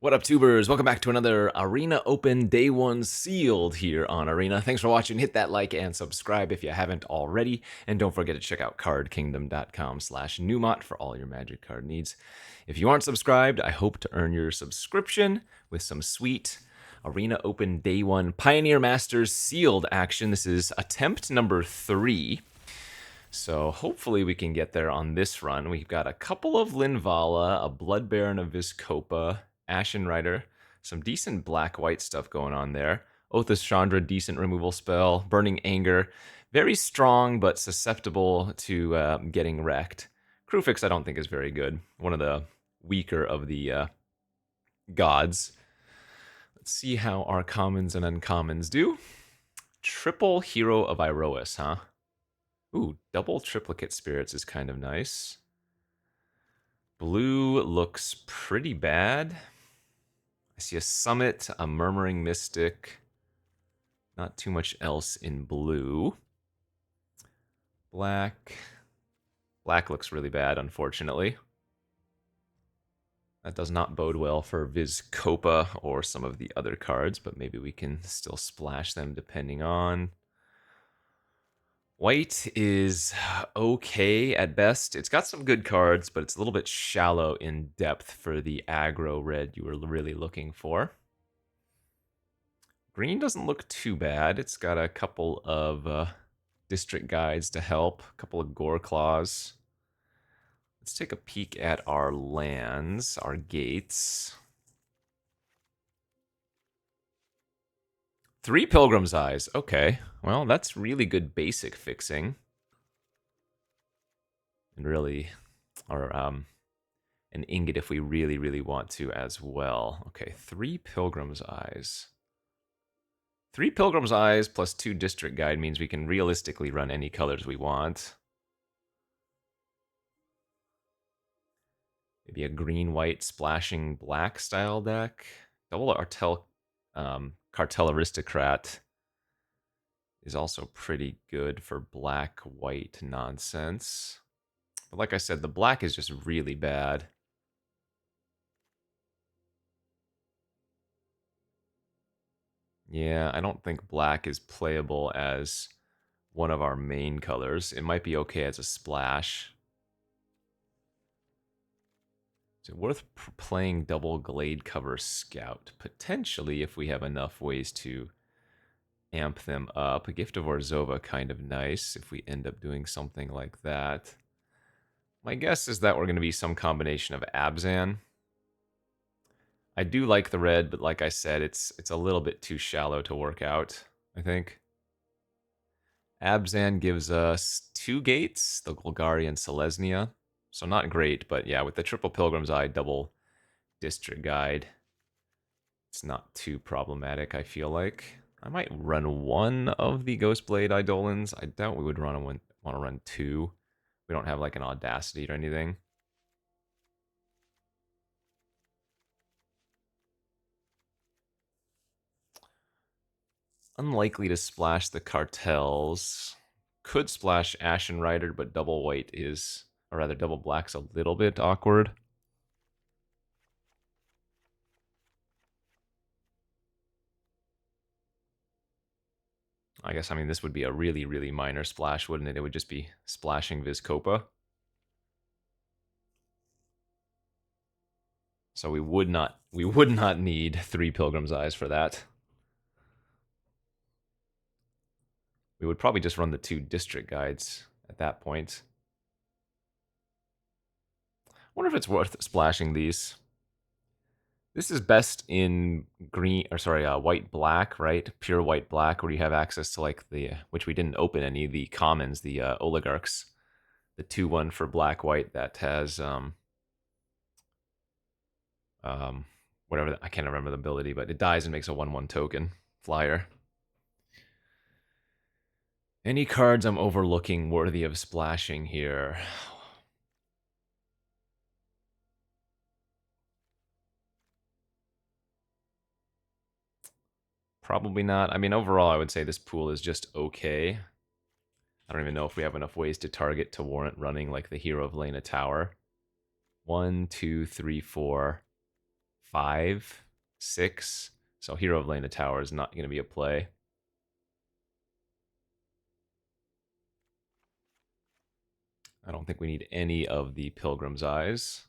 What up, tubers? Welcome back to another Arena Open Day 1 Sealed here on Arena. Thanks for watching. Hit that like and subscribe if you haven't already. And don't forget to check out cardkingdom.com/Numot for all your Magic card needs. If you aren't subscribed, I hope to earn your subscription with some sweet Arena Open Day 1 Pioneer Masters Sealed action. This is attempt number 3. So hopefully we can get there on this run. We've got a couple of Linvala, a Blood Baron of Vizkopa, Ashen Rider, some decent black-white stuff going on there. Oathis Chandra, decent removal spell. Burning Anger, very strong but susceptible to getting wrecked. Krufix I don't think is very good. One of the weaker of the gods. Let's see how our commons and uncommons do. Triple Hero of Iroas, huh? Ooh, double triplicate spirits is kind of nice. Blue looks pretty bad. I see a Summit, a Murmuring Mystic. Not too much else in blue. Black. Black looks really bad, unfortunately. That does not bode well for Vizkopa or some of the other cards, but maybe we can still splash them depending on. White is okay at best. It's got some good cards, but it's a little bit shallow in depth for the aggro red you were really looking for. Green doesn't look too bad. It's got a couple of district guides to help, a couple of gore claws. Let's take a peek at our lands, our gates. 3 Pilgrim's Eyes. Okay, well, that's really good basic fixing. And really, or an ingot if we really want to as well. Okay, 3 Pilgrim's Eyes. 3 Pilgrim's Eyes plus 2 District Guide means we can realistically run any colors we want. Maybe a green-white splashing black style deck. Double Cartel Aristocrat is also pretty good for black-white nonsense. But like I said, the black is just really bad. Yeah, I don't think black is playable as one of our main colors. It might be okay as a splash. Is it worth playing double Glade Cover Scout? Potentially, if we have enough ways to amp them up. A Gift of Orzhova kind of nice if we end up doing something like that. My guess is that we're going to be some combination of Abzan. I do like the red, but like I said, it's a little bit too shallow to work out, I think. Abzan gives us 2 gates, the Golgari and Selesnya. So not great, but yeah, with the triple Pilgrim's Eye, double District Guide, it's not too problematic, I feel like. I might run 1 of the Ghostblade Eidolons. I doubt we would want to run 2. We don't have like an Audacity or anything. Unlikely to splash the cartels. Could splash Ashen Rider, but double white is, or rather double black's a little bit awkward. I guess, I mean, this would be a really minor splash, wouldn't it? It would just be splashing Vizkopa. So we would not need 3 Pilgrim's Eyes for that. We would probably just run the 2 District Guides at that point. I wonder if it's worth splashing these. This is best in green, or sorry, white black, right? Pure white black, where you have access to like the, which we didn't open any, the commons, the oligarchs, the 2/1 for black white that has whatever, I can't remember the ability, but it dies and makes a 1/1 token flyer. Any cards I'm overlooking worthy of splashing here? Probably not. I mean, overall, I would say this pool is just okay. I don't even know if we have enough ways to target to warrant running like the Hero of Lena Tower. 1, 2, 3, 4, 5, 6. So Hero of Lena Tower is not going to be a play. I don't think we need any of the Pilgrim's Eyes.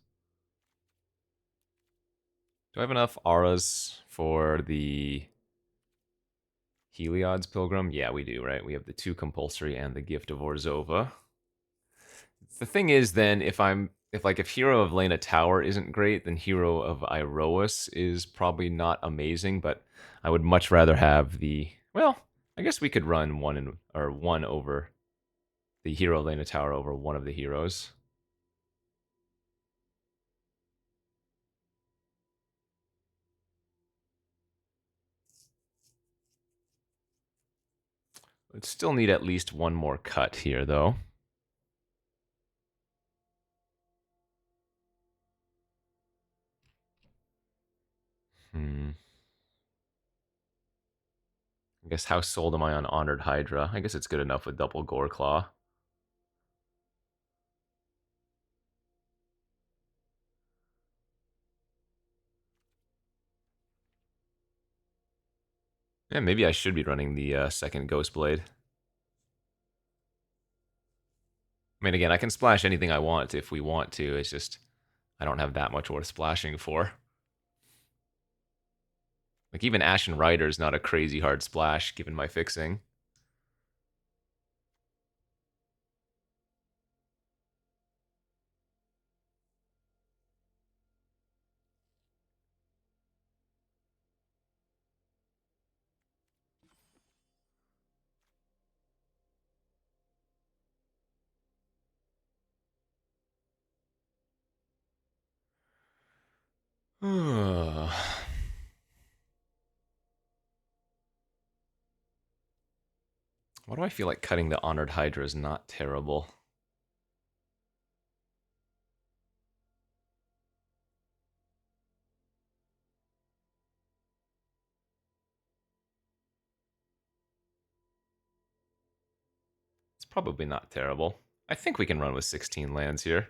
Do I have enough auras for the Heliod's Pilgrim? Yeah, we do, right? We have the 2 compulsory and the Gift of Orzova. The thing is, then, if Hero of Lena Tower isn't great, then Hero of Iroas is probably not amazing. But I would much rather have the, well, I guess we could run one over the Hero of Lena Tower over one of the heroes. Would still need at least one more cut here, though. I guess how sold am I on Honored Hydra? I guess it's good enough with double Gore Claw. Yeah, maybe I should be running the second Ghost Blade. I mean, again, I can splash anything I want if we want to. It's just I don't have that much worth splashing for. Like, even Ashen Rider is not a crazy hard splash, given my fixing. Why do I feel like cutting the Honored Hydra is not terrible? It's probably not terrible. I think we can run with 16 lands here.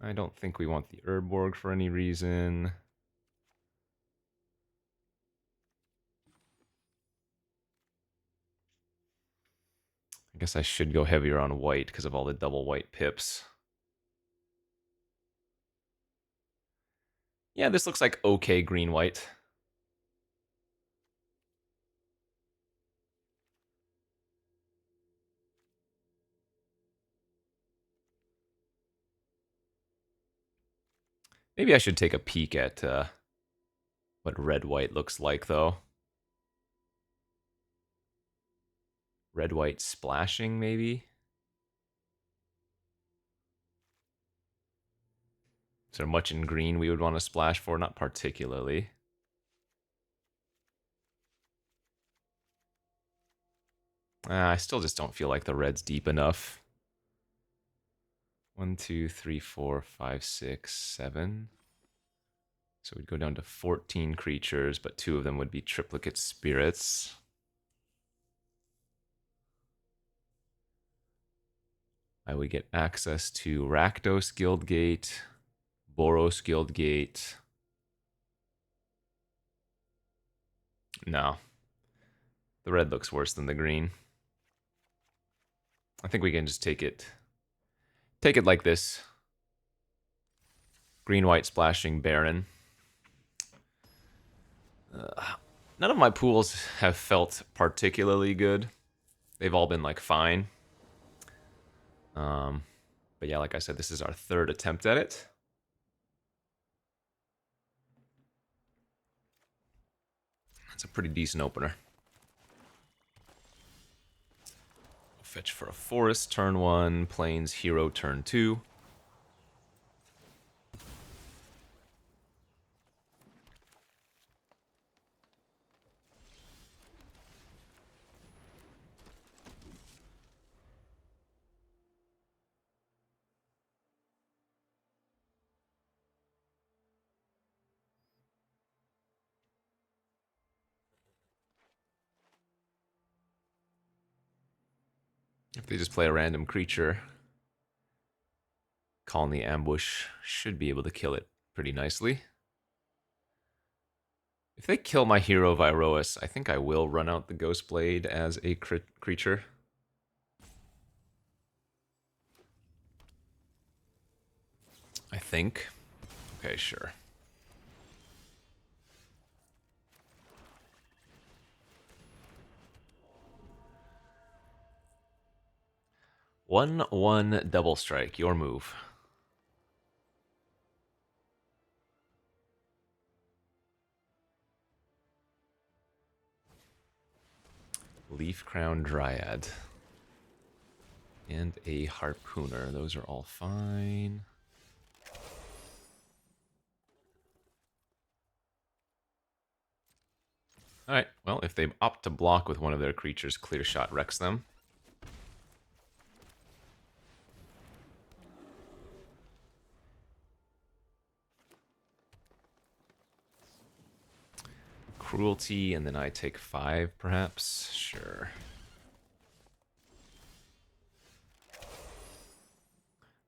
I don't think we want the Urborg for any reason. I guess I should go heavier on white because of all the double white pips. Yeah, this looks like okay green-white. Maybe I should take a peek at what red-white looks like, though. Red-white splashing, maybe? Is there much in green we would want to splash for? Not particularly. I still just don't feel like the red's deep enough. 1, 2, 3, 4, 5, 6, 7. So we'd go down to 14 creatures, but 2 of them would be triplicate spirits. I would get access to Rakdos Guildgate, Boros Guildgate. No. The red looks worse than the green. I think we can just take it like this. Green-white splashing Baron. None of my pools have felt particularly good. They've all been like fine. But yeah, like I said, this is our 3rd attempt at it. It's a pretty decent opener. Fetch for a forest turn 1, plains hero turn 2. If they just play a random creature, Colony Ambush should be able to kill it pretty nicely. If they kill my hero Viroas, I think I will run out the Ghost Blade as a creature. I think. Okay, sure. One double strike. Your move. Leaf Crown Dryad. And a Harpooner. Those are all fine. Alright, well, if they opt to block with one of their creatures, Clear Shot wrecks them. Cruelty, and then I take 5, perhaps? Sure.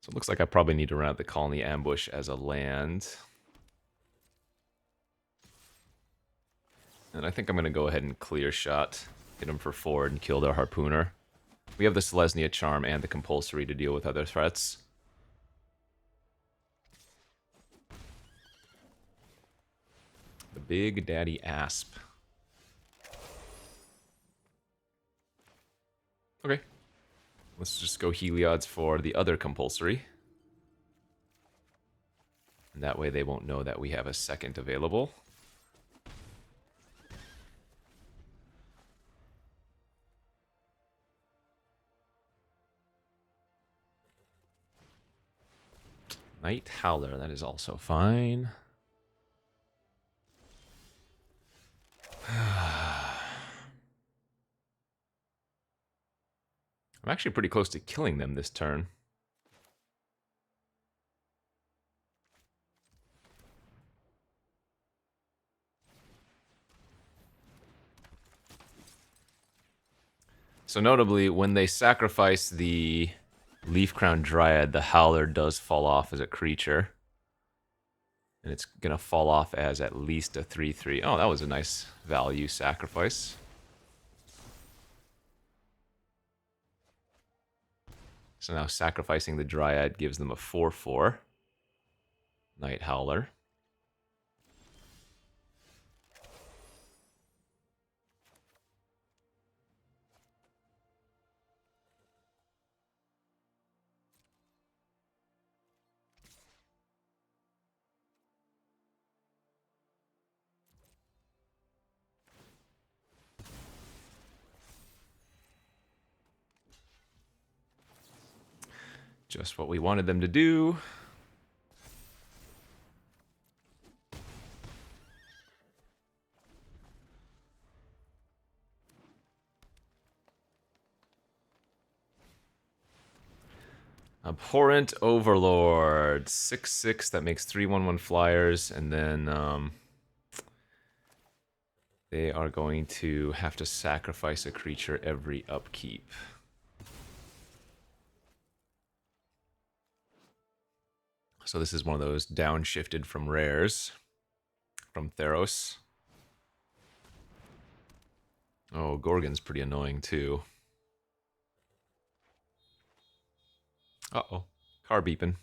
So it looks like I probably need to run out the Colony Ambush as a land. And I think I'm going to go ahead and Clear Shot, hit him for 4, and kill their Harpooner. We have the Selesnya Charm and the Compulsory to deal with other threats. The Big Daddy Asp. Okay. Let's just go Heliod's for the other Compulsory. And that way they won't know that we have a second available. Night Howler, that is also fine. I'm actually pretty close to killing them this turn. So notably, when they sacrifice the Leaf Crown Dryad, the Howler does fall off as a creature. And it's going to fall off as at least a 3/3. Oh, that was a nice value sacrifice. So now sacrificing the Dryad gives them a 4/4. Night Howler. Just what we wanted them to do. Abhorrent Overlord. 6/6, that makes 3/1/1 flyers, and then they are going to have to sacrifice a creature every upkeep. So this is one of those downshifted from rares from Theros. Oh, Gorgon's pretty annoying too. Uh-oh. Car beeping.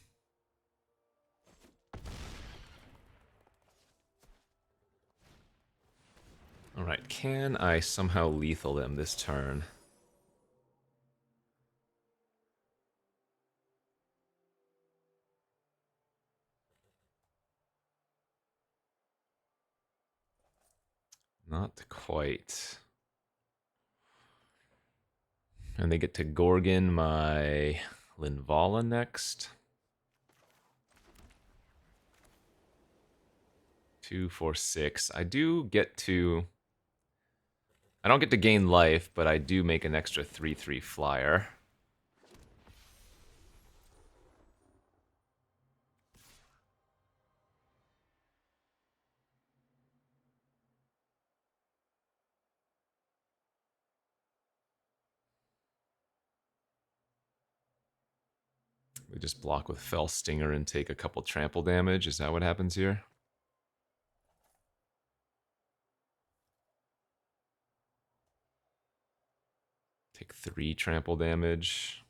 Alright, can I somehow lethal them this turn? Not quite. And they get to Gorgon my Linvala next. 2, 4, 6. I don't get to gain life, but I do make an extra 3/3 flyer. We just block with Fell Stinger and take a couple trample damage. Is that what happens here? Take 3 trample damage.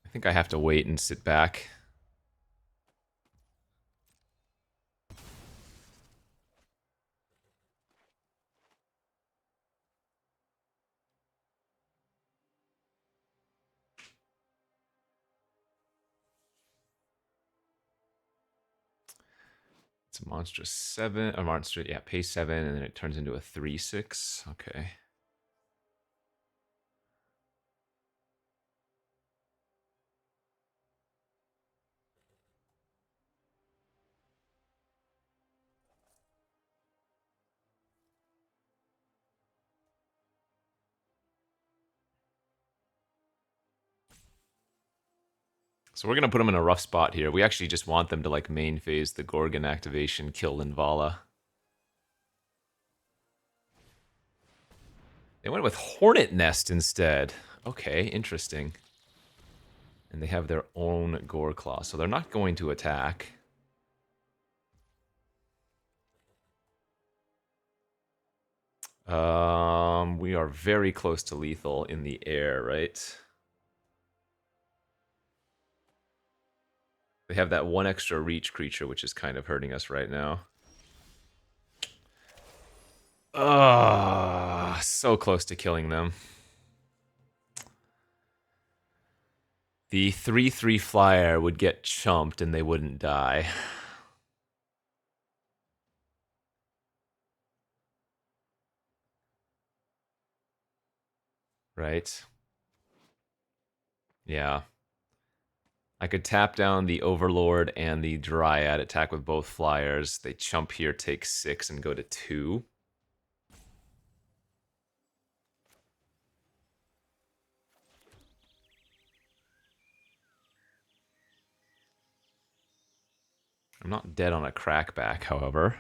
I think I have to wait and sit back. It's a monstrous 7, a monster, yeah, pay 7, and then it turns into a 3/6. Okay. So we're going to put them in a rough spot here. We actually just want them to like main phase the Gorgon activation, kill Linvala. They went with Hornet Nest instead. Okay, interesting. And they have their own Gore Claw, so they're not going to attack. We are very close to lethal in the air, right? They have that 1 extra reach creature, which is kind of hurting us right now. So close to killing them. The 3/3 flyer would get chumped and they wouldn't die. Right? Yeah. I could tap down the Overlord and the Dryad, attack with both flyers. They chump here, take 6, and go to 2. I'm not dead on a crackback, however.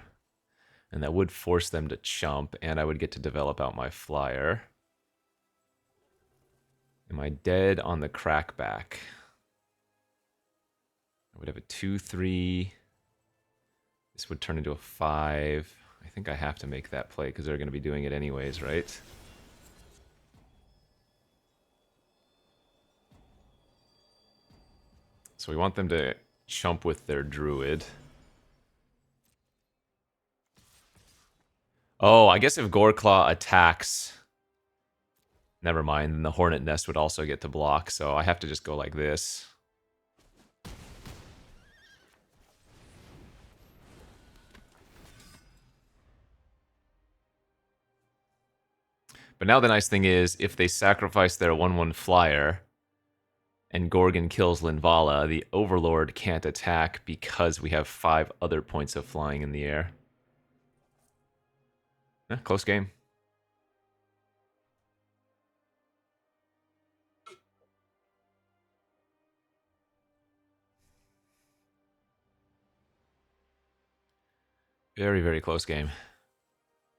And that would force them to chump, and I would get to develop out my flyer. Am I dead on the crackback? I would have a 2/3. This would turn into a 5. I think I have to make that play because they're going to be doing it anyways, right? So we want them to chump with their Druid. Oh, I guess if Goreclaw attacks... Never mind, then the Hornet Nest would also get to block, so I have to just go like this. But now the nice thing is, if they sacrifice their 1/1 flyer, and Gorgon kills Linvala, the Overlord can't attack because we have 5 other points of flying in the air. Close game. Very, very close game.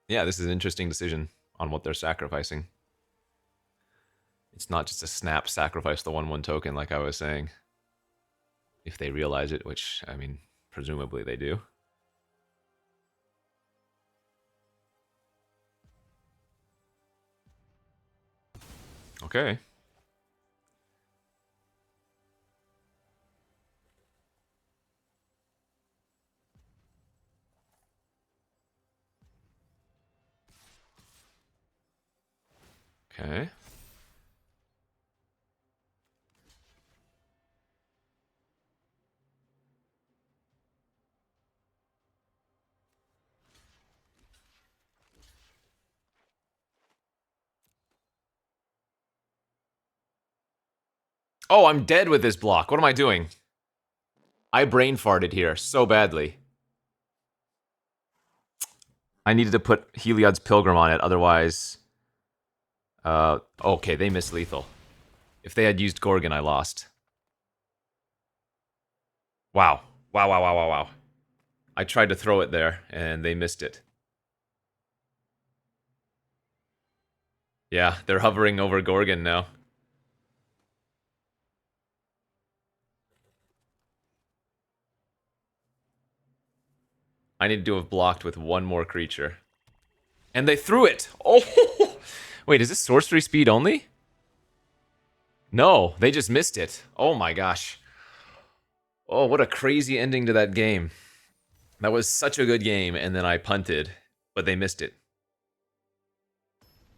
Yeah, this is an interesting decision on what they're sacrificing. It's not just a snap sacrifice the 1/1 token like I was saying. If they realize it, which, I mean, presumably they do. Okay. Okay. Oh, I'm dead with this block. What am I doing? I brain farted here so badly. I needed to put Heliod's Pilgrim on it, otherwise... okay, they missed lethal. If they had used Gorgon, I lost. Wow. Wow, wow, wow, wow, wow. I tried to throw it there, and they missed it. Yeah, they're hovering over Gorgon now. I need to have blocked with one more creature. And they threw it! Oh! Wait, is this sorcery speed only? No, they just missed it. Oh my gosh. Oh, what a crazy ending to that game. That was such a good game, and then I punted, but they missed it.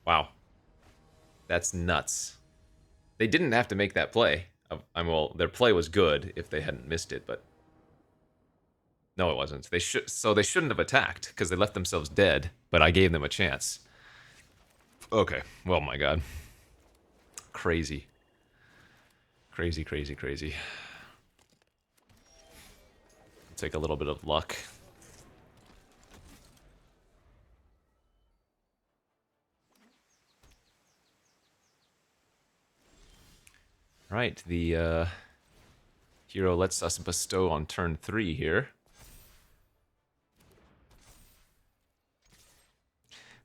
Wow. That's nuts. They didn't have to make that play. Well, their play was good if they hadn't missed it, but... No, it wasn't. They shouldn't have attacked, because they left themselves dead, but I gave them a chance. Okay. Well, my god. Crazy. Crazy, crazy, crazy. Take a little bit of luck. Right, the hero lets us bestow on turn 3 here.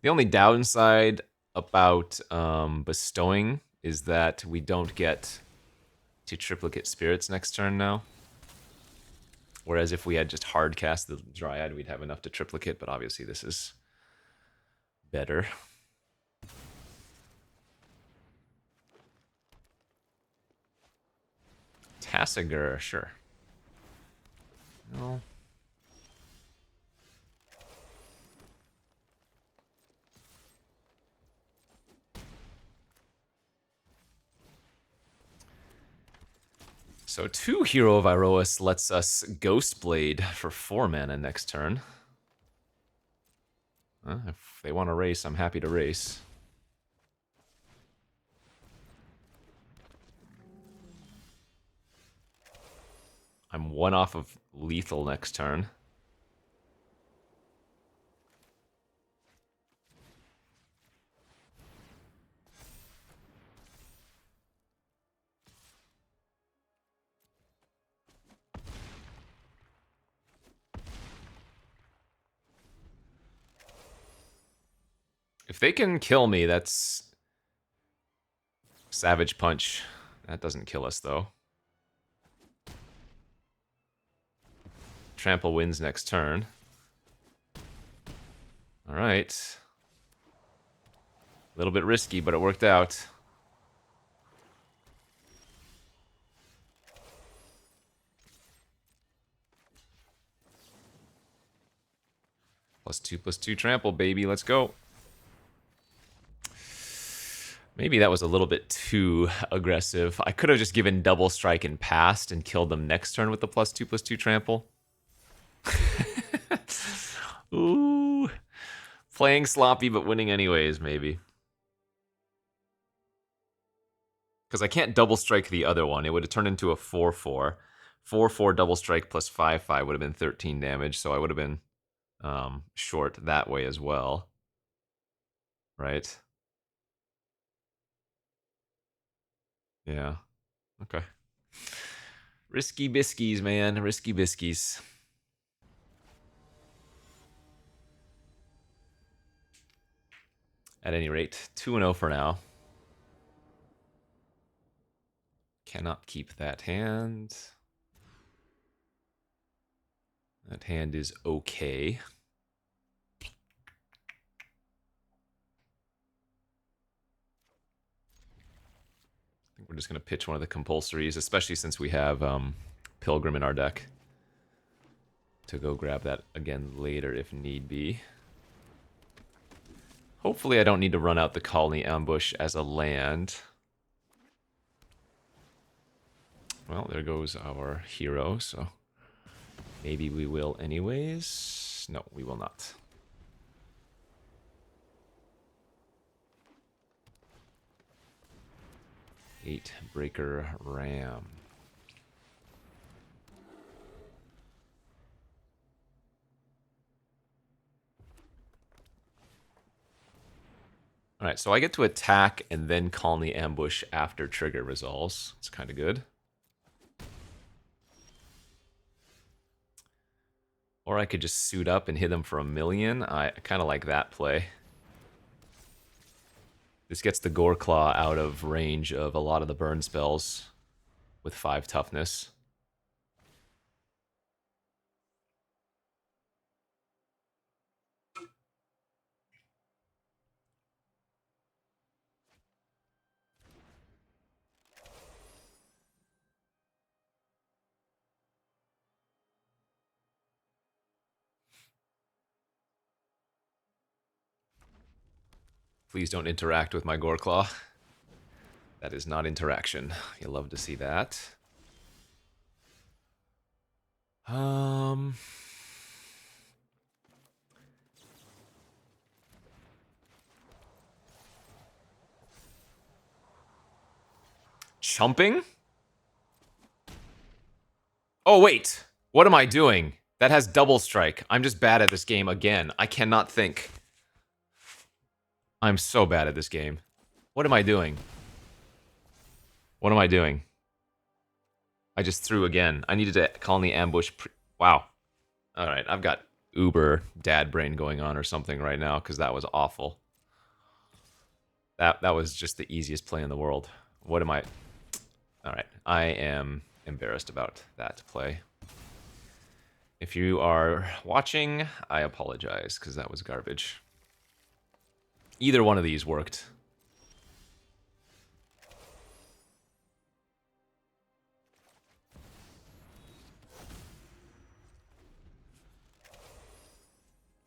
The only downside about bestowing is that we don't get to triplicate spirits next turn now. Whereas if we had just hard cast the Dryad, we'd have enough to triplicate, but obviously this is better. Tassiger, sure. No. So 2 Hero of Iroas lets us Ghostblade for 4 mana next turn. If they want to race, I'm happy to race. I'm 1 off of lethal next turn. If they can kill me, that's... Savage Punch. That doesn't kill us, though. Trample wins next turn. Alright. A little bit risky, but it worked out. +2/+2 trample, baby. Let's go. Maybe that was a little bit too aggressive. I could have just given double strike and passed and killed them next turn with the +2/+2 trample. Ooh. Playing sloppy but winning anyways, maybe. Because I can't double strike the other one. It would have turned into a 4/4. 4/4 double strike plus 5/5 would have been 13 damage, so I would have been short that way as well. Right? Yeah. Okay. Risky biskies, man. Risky biskies. At any rate, 2-0 for now. Cannot keep that hand. That hand is okay. I think we're just going to pitch one of the compulsories, especially since we have Pilgrim in our deck. To go grab that again later if need be. Hopefully I don't need to run out the Colony Ambush as a land. Well, there goes our hero, so maybe we will anyways. No, we will not. Eight Breaker Ram. Alright, so I get to attack and then Colony Ambush after trigger resolves. It's kind of good. Or I could just suit up and hit them for 1,000,000. I kind of like that play. This gets the Gore Claw out of range of a lot of the burn spells with 5 toughness. Please don't interact with my Goreclaw. That is not interaction. You love to see that. Chumping? Oh, wait. What am I doing? That has double strike. I'm just bad at this game again. I cannot think. I'm so bad at this game. What am I doing? What am I doing? I just threw again. I needed to colony ambush. Wow. All right, I've got uber dad brain going on or something right now because that was awful. That was just the easiest play in the world. What am I? All right, I am embarrassed about that play. If you are watching, I apologize because that was garbage. Either one of these worked.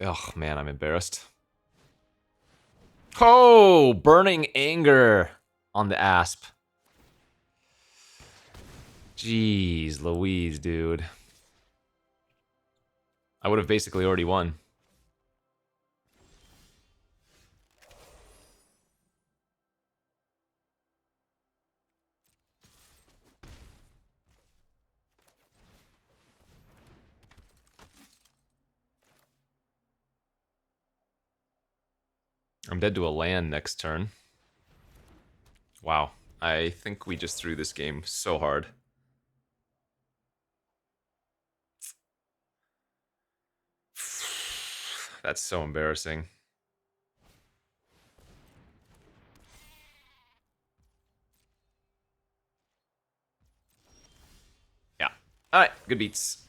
Oh man, I'm embarrassed. Oh, burning anger on the asp. Jeez Louise, dude. I would have basically already won. I'm dead to a land next turn. Wow. I think we just threw this game so hard. That's so embarrassing. Yeah. Alright, good beats.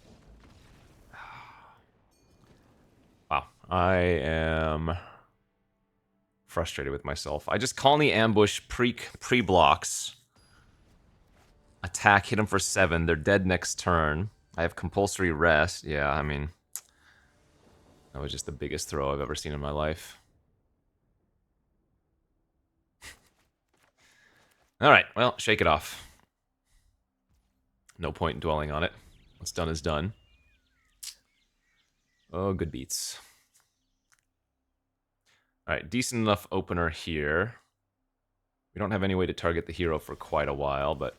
Wow. I am frustrated with myself. I just colony ambush pre-blocks. Attack, hit them for 7. They're dead next turn. I have compulsory rest. Yeah, I mean, that was just the biggest throw I've ever seen in my life. Alright, well, shake it off. No point in dwelling on it. What's done is done. Oh, good beats. Alright, decent enough opener here. We don't have any way to target the hero for quite a while, but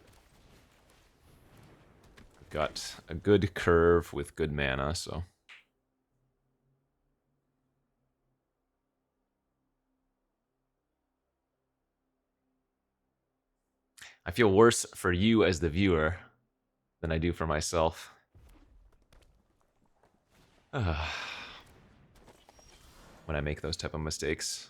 we've got a good curve with good mana, so... I feel worse for you as the viewer than I do for myself. When I make those type of mistakes.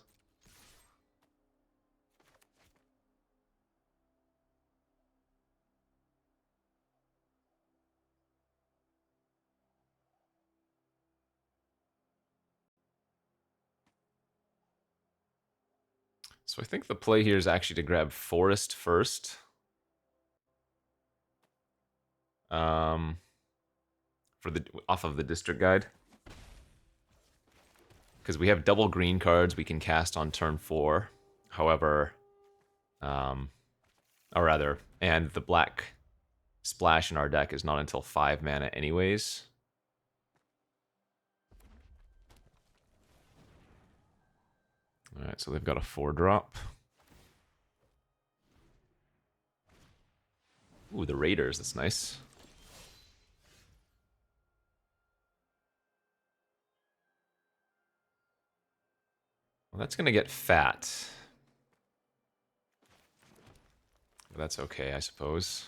So I think the play here is actually to grab Forest first. For the off of the district guide. Because we have double green cards we can cast on turn 4. However, or rather, and the black splash in our deck is not until 5 mana anyways. Alright, so they've got a 4-drop. Ooh, the Raiders, that's nice. Well, that's gonna get fat. But that's okay, I suppose.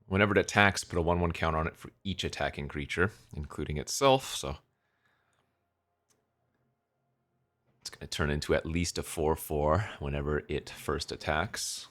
Whenever it attacks, put a 1/1 counter on it for each attacking creature, including itself, so... It's going to turn into at least a 4/4 whenever it first attacks.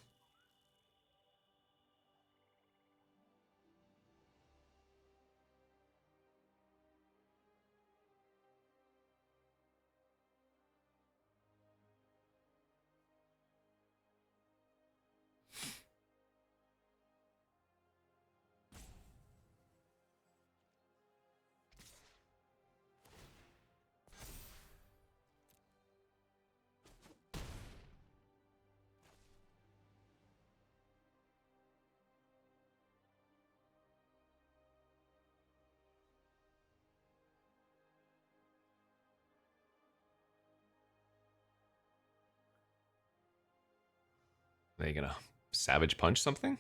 Are they gonna Savage Punch something?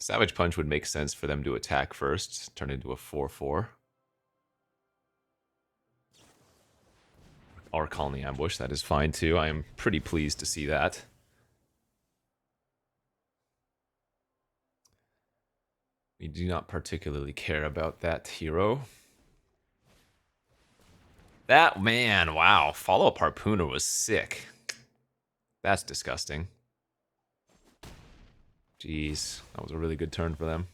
Savage Punch would make sense for them to attack first, turn into a 4/4. Or call in the ambush, that is fine too. I am pretty pleased to see that. We do not particularly care about that hero. That, man, wow. Follow-up Harpooner was sick. That's disgusting. Jeez, that was a really good turn for them.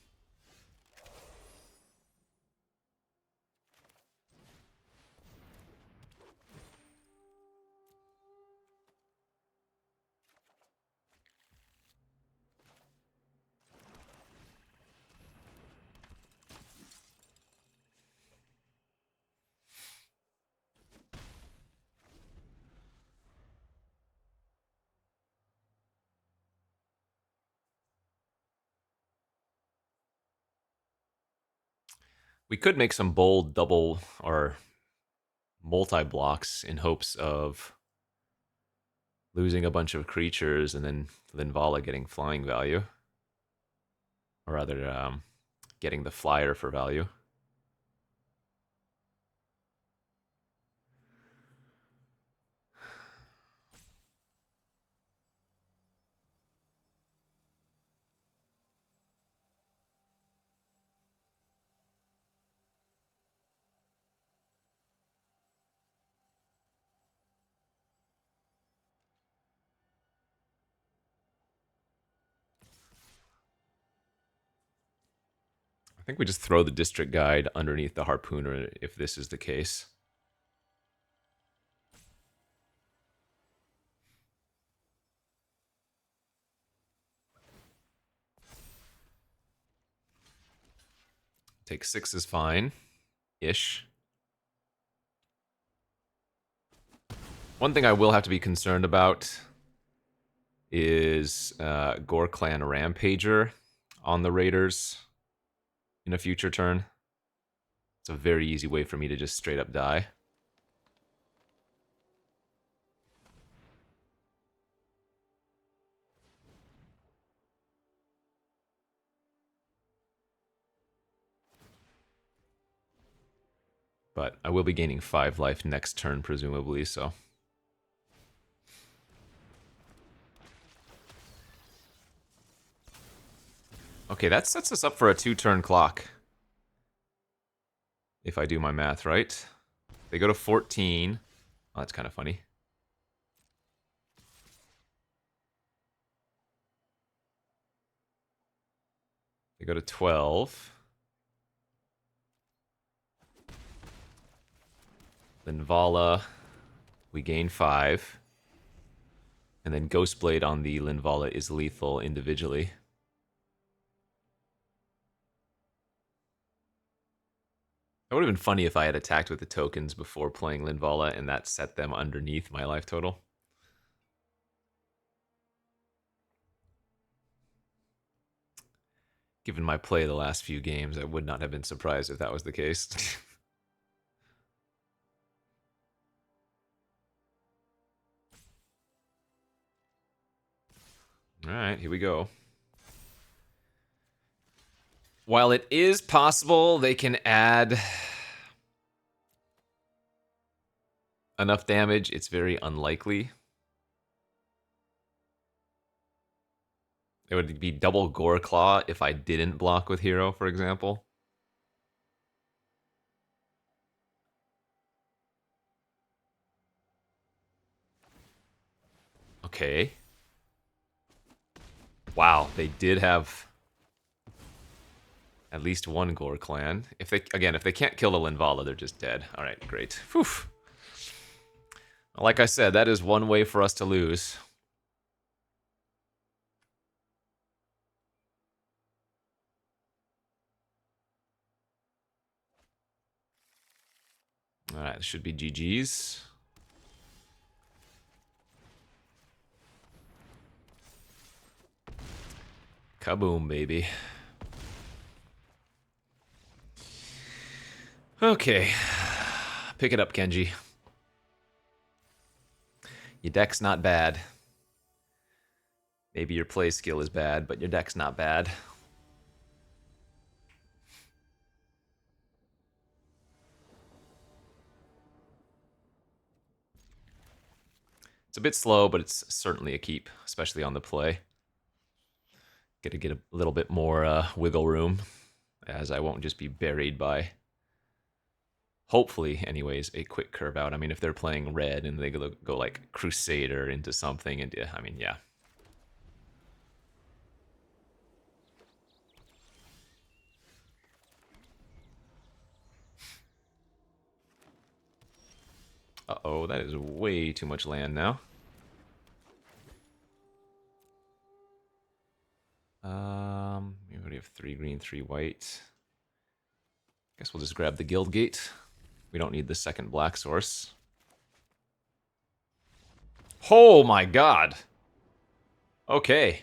We could make some bold double or multi-blocks in hopes of losing a bunch of creatures and then Linvala getting flying value. Or rather, getting the flyer for value. I think we just throw the district guide underneath the Harpooner if this is the case. Take 6 is fine-ish. One thing I will have to be concerned about is Gore Clan Rampager on the Raiders in a future turn. It's a very easy way for me to just straight up die. But I will be gaining 5 life next turn, presumably, so... Okay, that sets us up for a 2-turn clock. If I do my math right. They go to 14. Oh, that's kind of funny. They go to 12. Linvala, we gain 5. And then Ghostblade on the Linvala is lethal individually. That would have been funny if I had attacked with the tokens before playing Linvala and that set them underneath my life total. Given my play the last few games, I would not have been surprised if that was the case. Alright, here we go. While it is possible they can add enough damage, it's very unlikely. It would be double Gore Claw if I didn't block with Hero, for example. Okay. Wow, they did have at least one Gore Clan. If they can't kill the Linvala, they're just dead. All right, great. Whew. Like I said, that is one way for us to lose. All right, this should be GG's. Kaboom, baby. Okay. Pick it up, Kenji. Your deck's not bad. Maybe your play skill is bad, but your deck's not bad. It's a bit slow, but it's certainly a keep, especially on the play. Got to get a little bit more wiggle room, as I won't just be buried by, hopefully, anyways, a quick curve out. I mean, if they're playing red and they go like Crusader into something, and I mean, yeah. Uh-oh, that is way too much land now. We already have 3 green, 3 white. Guess we'll just grab the Guild Gate. We don't need the second black source. Oh my god! Okay.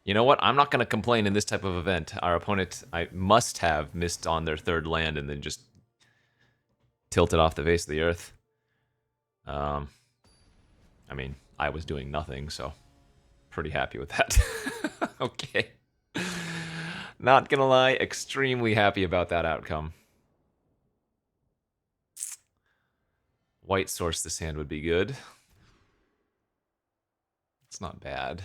You know what? I'm not going to complain in this type of event. Our opponent, I must have missed on their third land and then just tilted off the face of the earth. I mean, I was doing nothing, so pretty happy with that. Okay. Not gonna lie, extremely happy about that outcome. White source this hand would be good. It's not bad.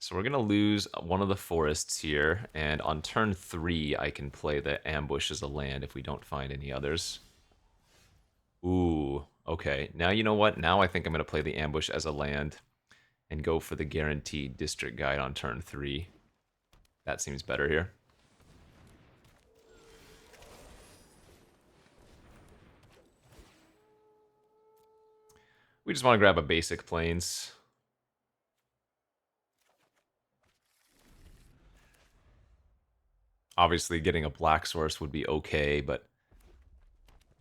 So we're gonna lose one of the forests here, and on turn 3 I can play the ambush as a land if we don't find any others. Ooh, okay. Now you know what? Now I think I'm gonna play the ambush as a land and go for the guaranteed district guide on turn 3. That seems better here. We just want to grab a basic plains. Obviously, getting a black source would be okay, but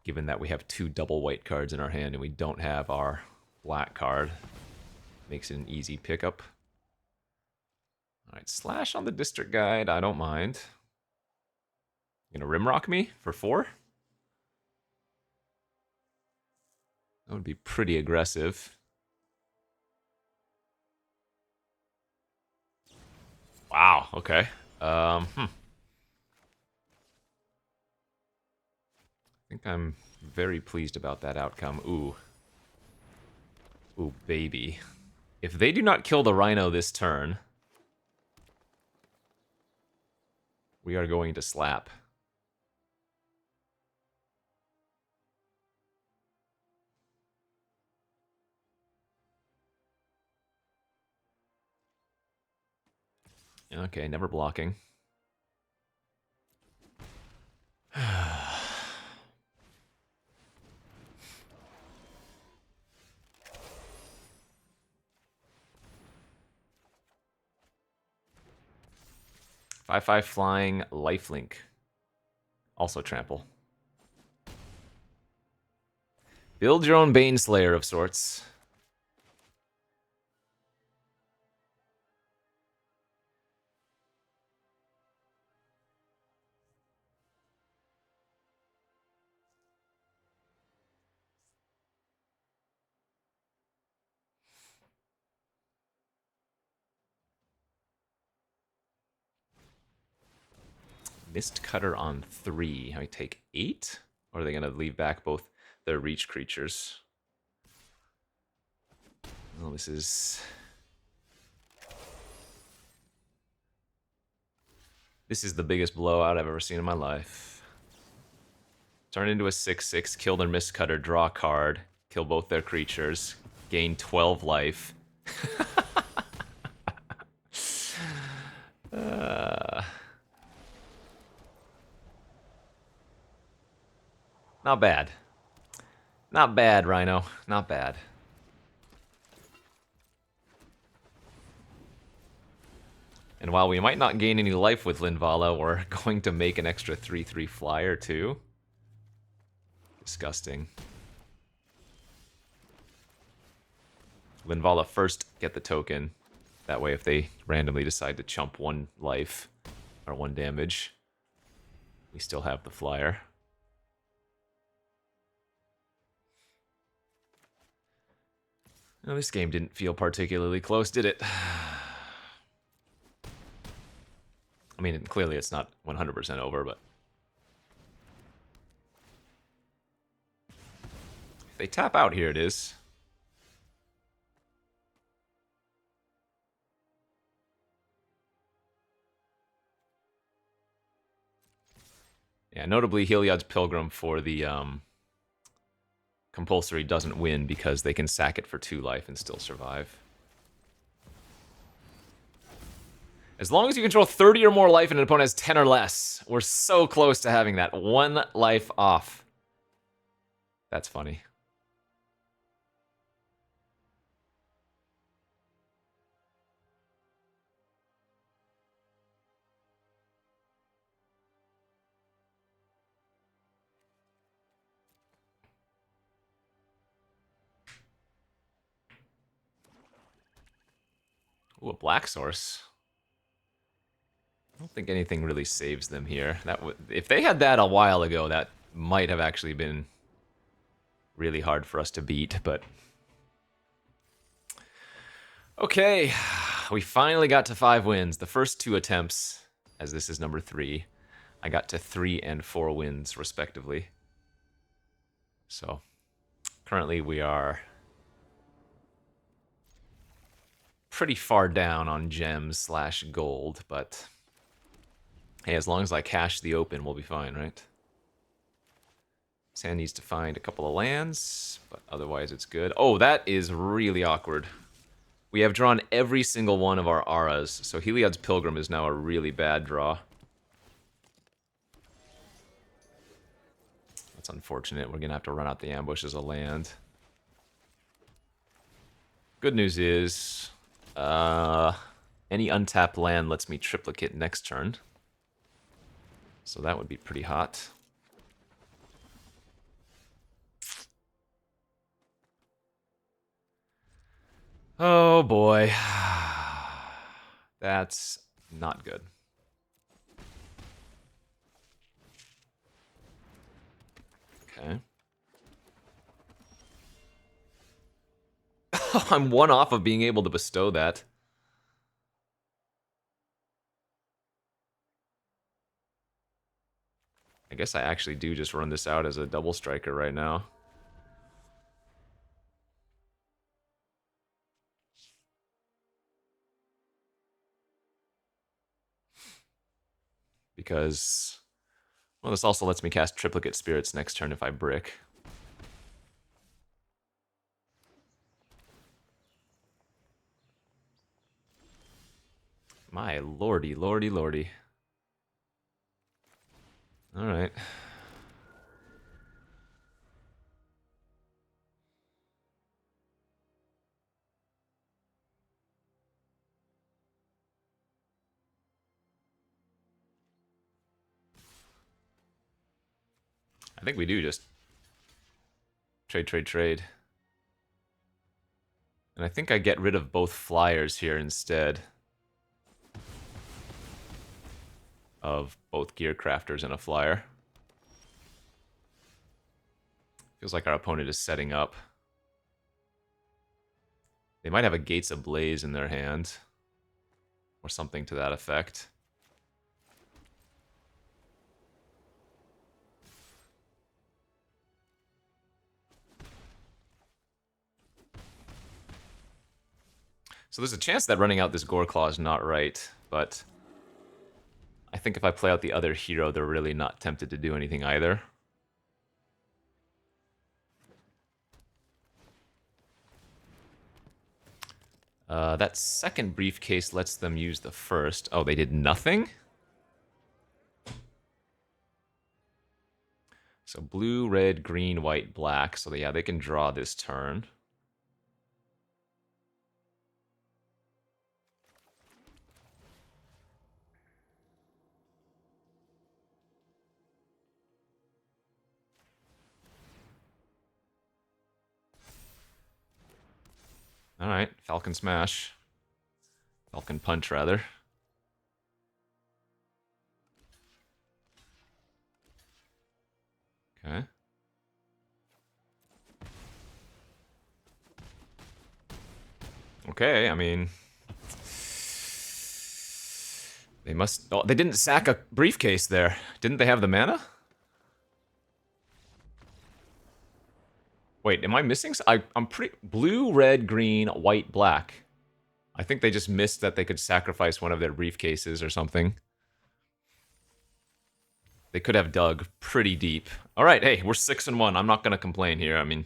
given that we have 2 double white cards in our hand and we don't have our black card, makes it an easy pickup. Alright, slash on the district guide, I don't mind. You gonna rimrock me for 4? That would be pretty aggressive. Wow, okay. I think I'm very pleased about that outcome. Ooh. Ooh, baby. If they do not kill the Rhino this turn, we are going to slap. Okay, never blocking. 5/5 flying, lifelink. Also trample. Build your own Baneslayer of sorts. Mist Cutter on 3. I take 8? Or are they going to leave back both their reach creatures? Oh, this is... This is the biggest blowout I've ever seen in my life. Turn into a 6/6, kill their Mist Cutter, draw a card, kill both their creatures, gain 12 life. Not bad. Not bad, Rhino. Not bad. And while we might not gain any life with Linvala, we're going to make an extra 3/3 flyer too. Disgusting. Linvala first get the token. That way if they randomly decide to chump 1 life or 1 damage, we still have the flyer. Well, this game didn't feel particularly close, did it? I mean, clearly it's not 100% over, but... if they tap out, here it is. Yeah, notably, Heliod's Pilgrim for the compulsory doesn't win because they can sack it for 2 life and still survive. As long as you control 30 or more life and an opponent has 10 or less, we're so close to having that 1 life off. That's funny. Ooh, a black source. I don't think anything really saves them here. If they had that a while ago, that might have actually been really hard for us to beat, but... okay, we finally got to 5 wins. The first 2 attempts, as this is number 3, I got to 3 and 4 wins, respectively. So, currently we are pretty far down on gems / gold, but... hey, as long as I cash the open, we'll be fine, right? Sand needs to find a couple of lands, but otherwise it's good. Oh, that is really awkward. We have drawn every single one of our auras, so Heliod's Pilgrim is now a really bad draw. That's unfortunate. We're going to have to run out the ambush as a land. Good news is, any untapped land lets me triplicate next turn. So that would be pretty hot. Oh boy. That's not good. Okay. I'm 1 off of being able to bestow that. I guess I actually do just run this out as a double striker right now. Because, well, this also lets me cast Triplicate Spirits next turn if I brick. My lordy, lordy, lordy. Alright. I think we do just trade, trade, trade. And I think I get rid of both flyers here instead of both gear crafters and a flyer. Feels like our opponent is setting up. They might have a Gates Ablaze in their hand, or something to that effect. So there's a chance that running out this Goreclaw is not right, but I think if I play out the other hero, they're really not tempted to do anything either. That second briefcase lets them use the first. Oh, they did nothing? So blue, red, green, white, black. So yeah, they can draw this turn. Alright, Falcon Smash. Falcon Punch, rather. Okay. Okay, I mean... They must... Oh, they didn't sack a briefcase there. Didn't they have the mana? Wait, am I missing? I'm pretty... Blue, red, green, white, black. I think they just missed that they could sacrifice one of their briefcases or something. They could have dug pretty deep. All right, hey, we're 6-1. I'm not going to complain here. I mean,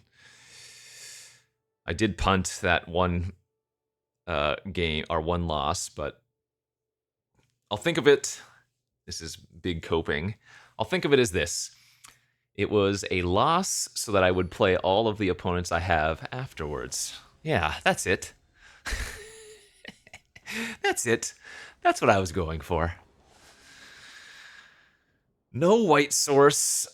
I did punt that one game, or one loss, but I'll think of it... This is big coping. I'll think of it as this. It was a loss so that I would play all of the opponents I have afterwards. Yeah, that's it. That's it. That's what I was going for. No white source.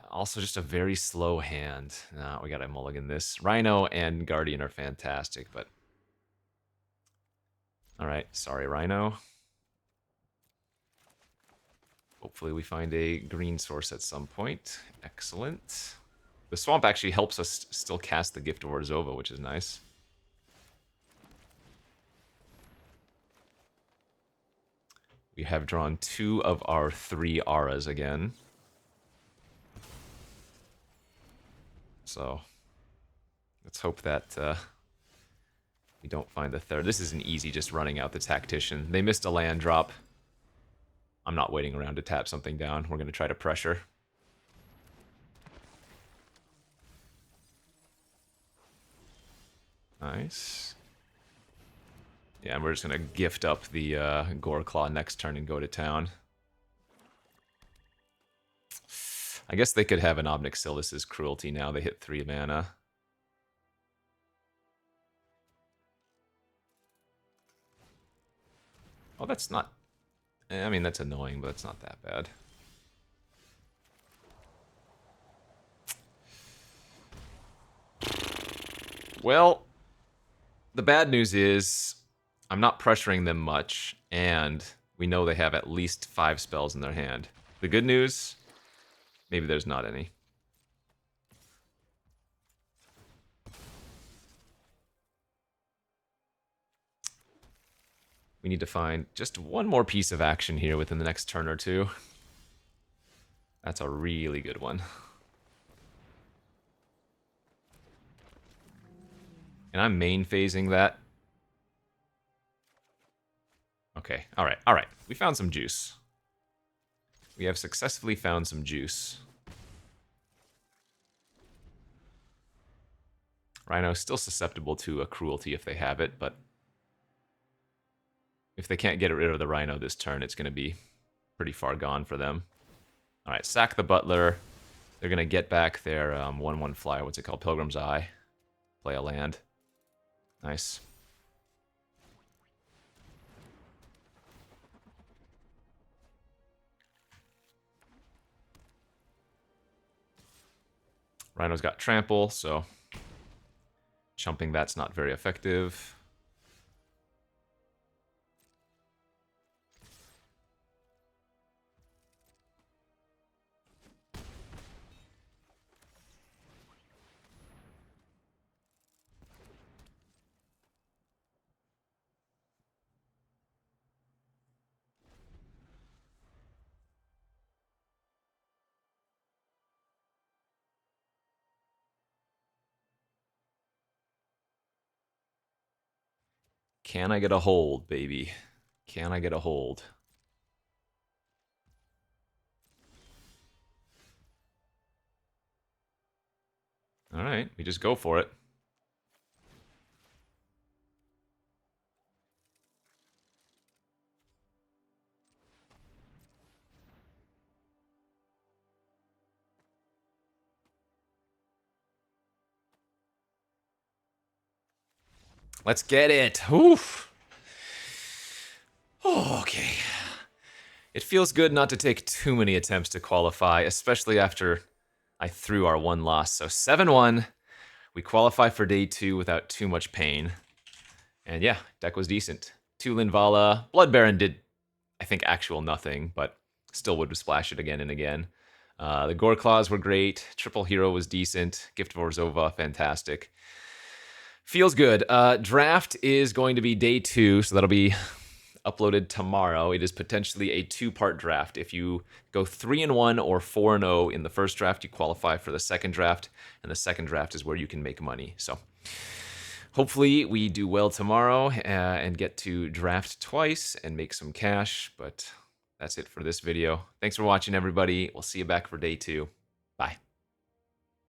Also just a very slow hand. Nah, we gotta mulligan this. Rhino and Guardian are fantastic, but... Alright, sorry, Rhino. Hopefully we find a green source at some point. Excellent. The swamp actually helps us still cast the Gift of Orzhova, which is nice. We have drawn 2 of our 3 auras again. So, let's hope that we don't find the third. This is an easy just running out the Tactician. They missed a land drop. I'm not waiting around to tap something down. We're going to try to pressure. Nice. Yeah, and we're just going to gift up the Goreclaw next turn and go to town. I guess they could have an Ob Nixilis' Cruelty now. They hit 3 mana. Oh, that's not... I mean, that's annoying, but it's not that bad. Well, the bad news is I'm not pressuring them much, and we know they have at least 5 spells in their hand. The good news, maybe there's not any. We need to find just one more piece of action here within the next turn or two. That's a really good one. And I'm main phasing that. Okay, alright, alright. We found some juice. We have successfully found some juice. Rhino's still susceptible to a Cruelty if they have it, but if they can't get rid of the Rhino this turn, it's going to be pretty far gone for them. Alright, sack the Butler. They're going to get back their 1/1 flyer. What's it called? Pilgrim's Eye. Play a land. Nice. Rhino's got Trample, so chumping that's not very effective. Can I get a hold, baby? Can I get a hold? Alright, we just go for it. Let's get it. Oof. Oh, okay. It feels good not to take too many attempts to qualify, especially after I threw our 1 loss. So 7-1. We qualify for day 2 without too much pain. And yeah, deck was decent. 2 Linvala. Blood Baron did, I think, actual nothing, but still would splash it again and again. The Goreclaws were great. Triple Hero was decent. Gift of Orzhova, fantastic. Feels good. Draft is going to be day 2, so that'll be uploaded tomorrow. It is potentially a 2-part draft. If you go 3-1 or 4-0 in the first draft, you qualify for the second draft, and the second draft is where you can make money. So hopefully we do well tomorrow and get to draft twice and make some cash, but that's it for this video. Thanks for watching, everybody. We'll see you back for day 2.